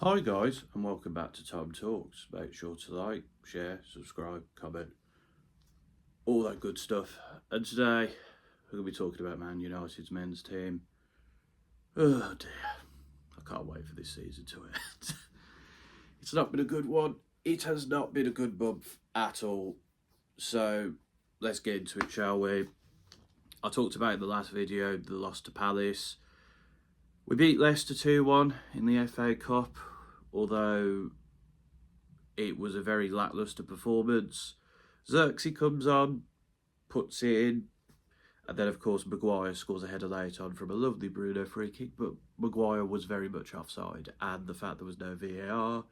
Hi guys, and welcome back to TomTalks. Make sure to like, share, subscribe, comment, all that good stuff. And today we're going to be talking about Man United's men's team. Oh dear, I can't wait for this season to end. It's not been a good one. It has not been a good month at all. So let's get into it, shall we? I talked about in the last video the loss to Palace. We beat Leicester 2-1 in the FA Cup, although it was a very lacklustre performance. Xerxes comes on, puts it in, and then of course Maguire scores a header late on from a lovely Bruno free kick, but Maguire was very much offside, and the fact there was no VAR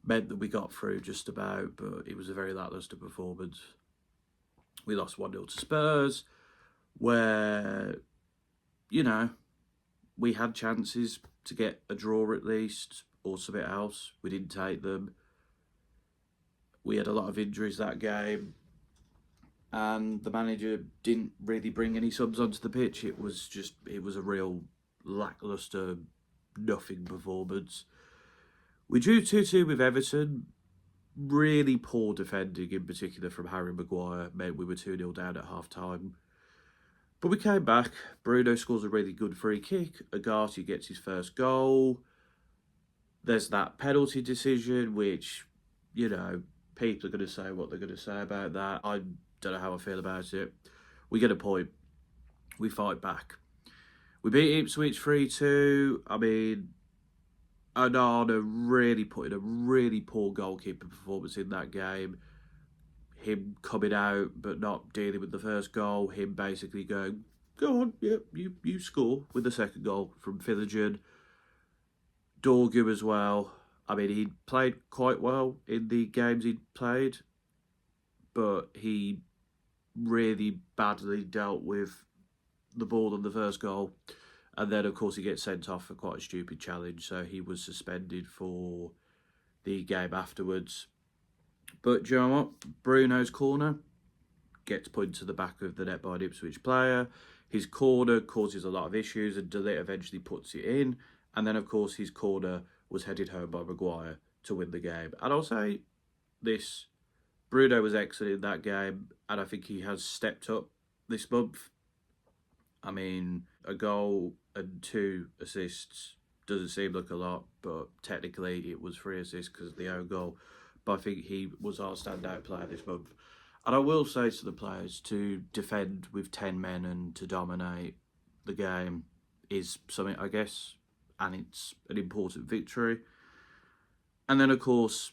meant that we got through just about, but it was a very lacklustre performance. We lost 1-0 to Spurs, where, we had chances to get a draw at least, or something else. We didn't take them. We had a lot of injuries that game, and the manager didn't really bring any subs onto the pitch. It was a real lacklustre, nothing performance. We drew 2-2 with Everton. Really poor defending, in particular from Harry Maguire, meant we were 2-0 down at half-time. But we came back. Bruno scores a really good free kick. Agati gets his first goal. There's that penalty decision, which, people are going to say what they're going to say about that. I don't know how I feel about it. We get a point. We fight back. We beat Ipswich 3-2. I mean, Onana really put in a really poor goalkeeper performance in that game. Him coming out but not dealing with the first goal. Him basically going, go on, yeah, you score with the second goal from Filligan. Dorgu as well. I mean, he played quite well in the games he'd played, but he really badly dealt with the ball on the first goal. And then, of course, he gets sent off for quite a stupid challenge, so he was suspended for the game afterwards. But do you know what? Bruno's corner gets put into the back of the net by an Ipswich player. His corner causes a lot of issues, and De Ligt eventually puts it in. And then, of course, his corner was headed home by Maguire to win the game. And I'll say this, Bruno was excellent in that game, and I think he has stepped up this month. I mean, a goal and 2 assists doesn't seem like a lot, but technically it was 3 assists because of the own goal. But I think he was our standout player this month. And I will say to the players, to defend with 10 men and to dominate the game is something, I guess, and it's an important victory. And then, of course,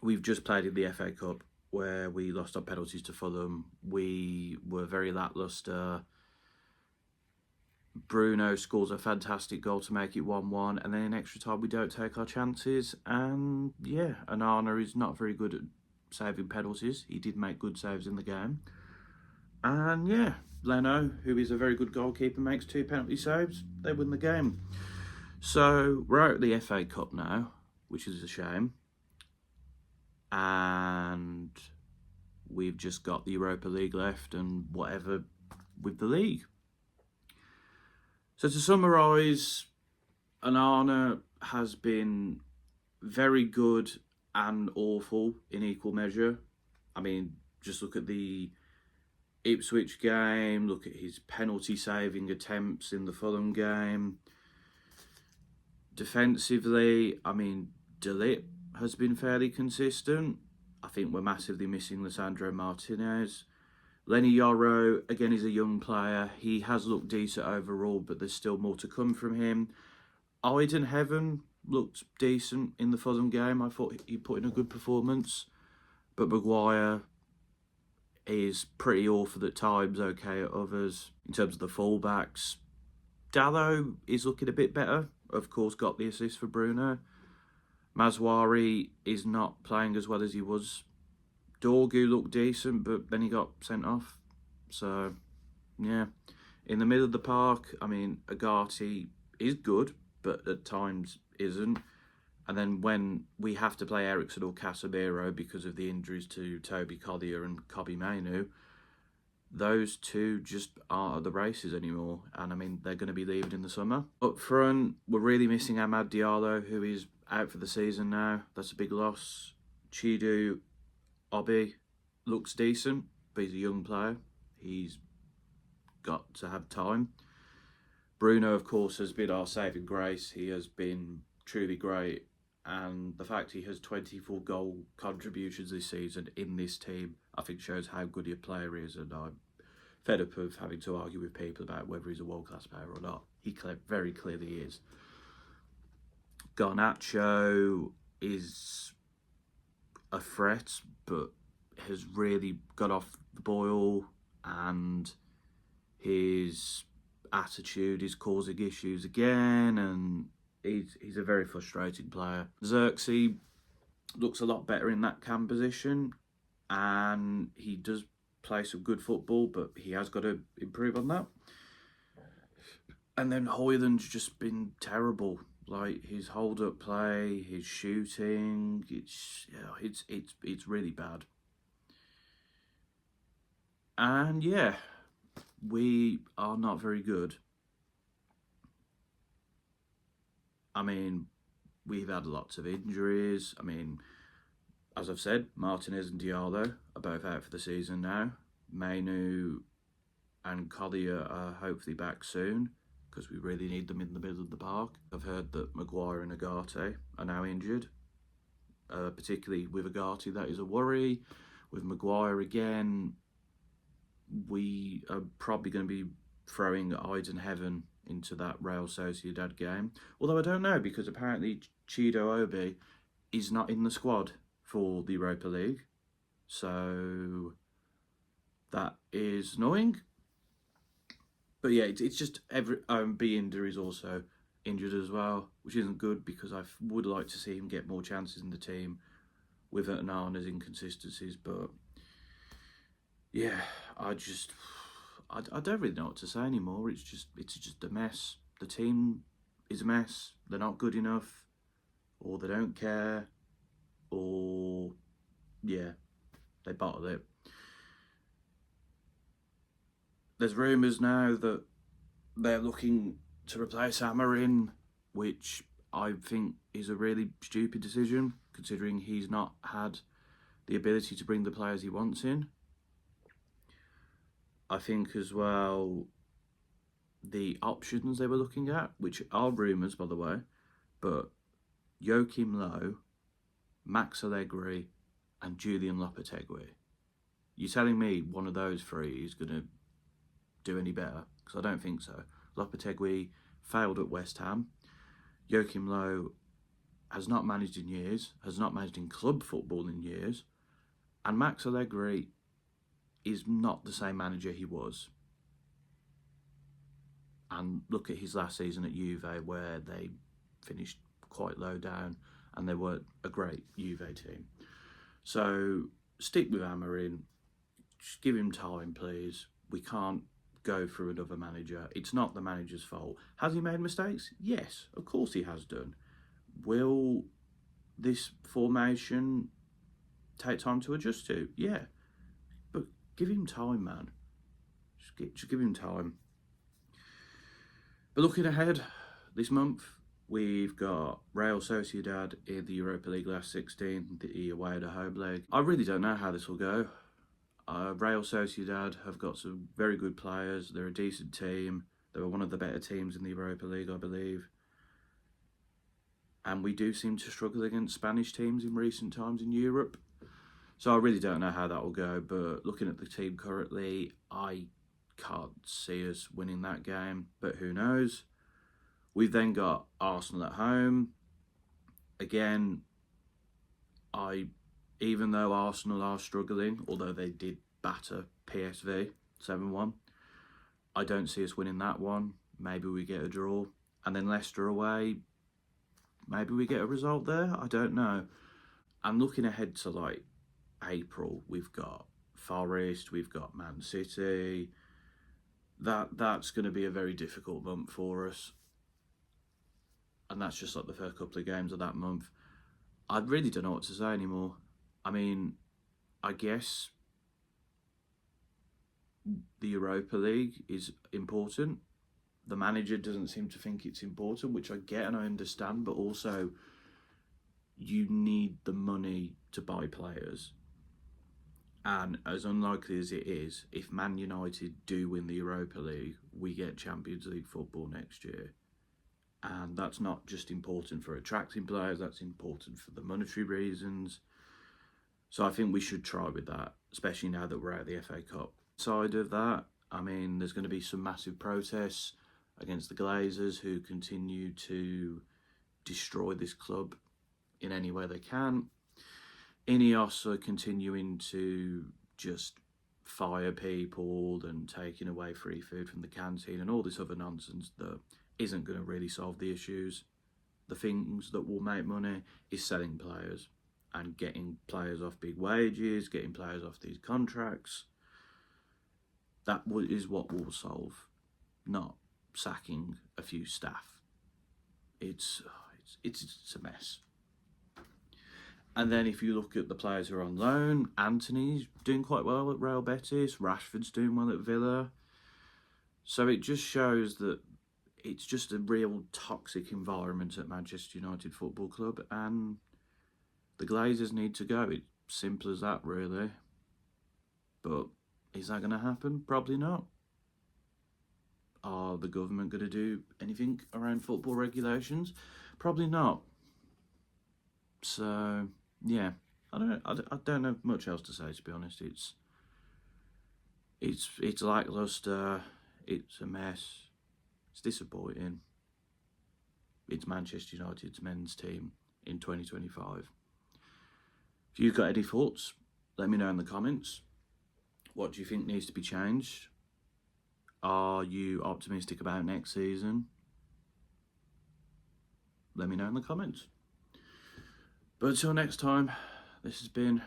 we've just played in the FA Cup where we lost on penalties to Fulham. We were very lacklustre. Bruno scores a fantastic goal to make it 1-1, and then in extra time we don't take our chances. And yeah, Onana is not very good at saving penalties. He did make good saves in the game. And yeah, Leno, who is a very good goalkeeper, makes 2 penalty saves. They win the game. So we're out of the FA Cup now, which is a shame. And we've just got the Europa League left and whatever with the league. So to summarise, Onana has been very good and awful in equal measure. I mean, just look at the Ipswich game, look at his penalty saving attempts in the Fulham game. Defensively, I mean, De Ligt has been fairly consistent. I think we're massively missing Lisandro Martinez. Lenny Yoro, again, is a young player. He has looked decent overall, but there's still more to come from him. Iden Heaven looked decent in the Fulham game. I thought he put in a good performance. But Maguire is pretty awful at times, okay at others. In terms of the fullbacks, Dallo is looking a bit better. Of course, got the assist for Bruno. Mazwari is not playing as well as he was. Dorgu looked decent, but then he got sent off. So, yeah. In the middle of the park, I mean, Agati is good, but at times isn't. And then when we have to play Ericsson or Casemiro because of the injuries to Toby Collier and Kobbie Mainoo, those two just aren't at the races anymore, and I mean they're going to be leaving in the summer. Up front, we're really missing Amad Diallo, who is out for the season now. That's a big loss. Chidu Obi looks decent, but he's a young player. He's got to have time. Bruno, of course, has been our saving grace. He has been truly great, and the fact he has 24 goal contributions this season in this team, I think shows how good a player he is, and I'm fed up of having to argue with people about whether he's a world-class player or not. He very clearly is. Garnacho is a threat, but has really got off the boil, and his attitude is causing issues again, and he's a very frustrating player. Xerxes looks a lot better in that cam position, and he does play some good football, but he has got to improve on that. And then Hoyland's just been terrible. Like his hold-up play, his shooting, it's really bad. And yeah, we are not very good. I mean, we've had lots of injuries. I mean, as I've said, Martinez and Diallo are both out for the season now. Mainu and Collier are hopefully back soon, because we really need them in the middle of the park. I've heard that Maguire and Agate are now injured. Particularly with Agate, that is a worry. With Maguire again, we are probably going to be throwing Iden Heaven into that Real Sociedad game. Although I don't know, because apparently Chido Obi is not in the squad for the Europa League. So that is annoying. But yeah, it's just Binder is also injured as well, which isn't good, because I would like to see him get more chances in the team with Nana's inconsistencies. But yeah, I don't really know what to say anymore. It's just a mess. The team is a mess. They're not good enough, or they don't care, or yeah, they bottle it. There's rumours now that they're looking to replace Amarin, which I think is a really stupid decision, considering he's not had the ability to bring the players he wants in. I think as well, the options they were looking at, which are rumours by the way, but Joachim Low, Max Allegri and Julian Lopetegui. You're telling me one of those three is going to do any better? Because I don't think so. Lopetegui failed at West Ham. Joachim Low has not managed in years, has not managed in club football in years. And Max Allegri is not the same manager he was. And look at his last season at Juve, where they finished quite low down and they weren't a great Juve team. So stick with Amarin. Just give him time, please. We can't go through another manager. It's not the manager's fault. Has he made mistakes? Yes, of course he has done. Will this formation take time to adjust to? Yeah, but give him time, man. Just give him time. But looking ahead, this month we've got Real Sociedad in the Europa League last 16, the away at a home leg. I really don't know how this will go. Real Sociedad have got some very good players. They're a decent team. They were one of the better teams in the Europa League, I believe. And we do seem to struggle against Spanish teams in recent times in Europe. So I really don't know how that will go. But looking at the team currently, I can't see us winning that game. But who knows? We've then got Arsenal at home. Again, even though Arsenal are struggling, although they did batter PSV 7-1, I don't see us winning that one. Maybe we get a draw. And then Leicester away, maybe we get a result there. I don't know. I'm looking ahead to like April. We've got Forest, we've got Man City. That's going to be a very difficult month for us. And that's just like the first couple of games of that month. I really don't know what to say anymore. I mean, I guess the Europa League is important. The manager doesn't seem to think it's important, which I get and I understand, but also you need the money to buy players. And as unlikely as it is, if Man United do win the Europa League, we get Champions League football next year. And that's not just important for attracting players, that's important for the monetary reasons. So I think we should try with that, especially now that we're out of the FA Cup. Side of that, I mean, there's going to be some massive protests against the Glazers, who continue to destroy this club in any way they can. Ineos are continuing to just fire people and taking away free food from the canteen and all this other nonsense that isn't going to really solve the issues. The things that will make money is selling players and getting players off big wages, getting players off these contracts. That is what will solve, not sacking a few staff. It's a mess. And then if you look at the players who are on loan, Anthony's doing quite well at Real Betis, Rashford's doing well at Villa. So it just shows that it's just a real toxic environment at Manchester United Football Club, and the Glazers need to go. It's simple as that, really. But is that going to happen? Probably not. Are the government going to do anything around football regulations? Probably not. So yeah, I don't have much else to say, to be honest. It's lacklustre. It's a mess. It's disappointing. It's Manchester United's men's team in 2025. If you've got any thoughts, let me know in the comments. What do you think needs to be changed? Are you optimistic about next season? Let me know in the comments. But until next time, this has been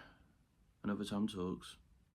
another TomTalks.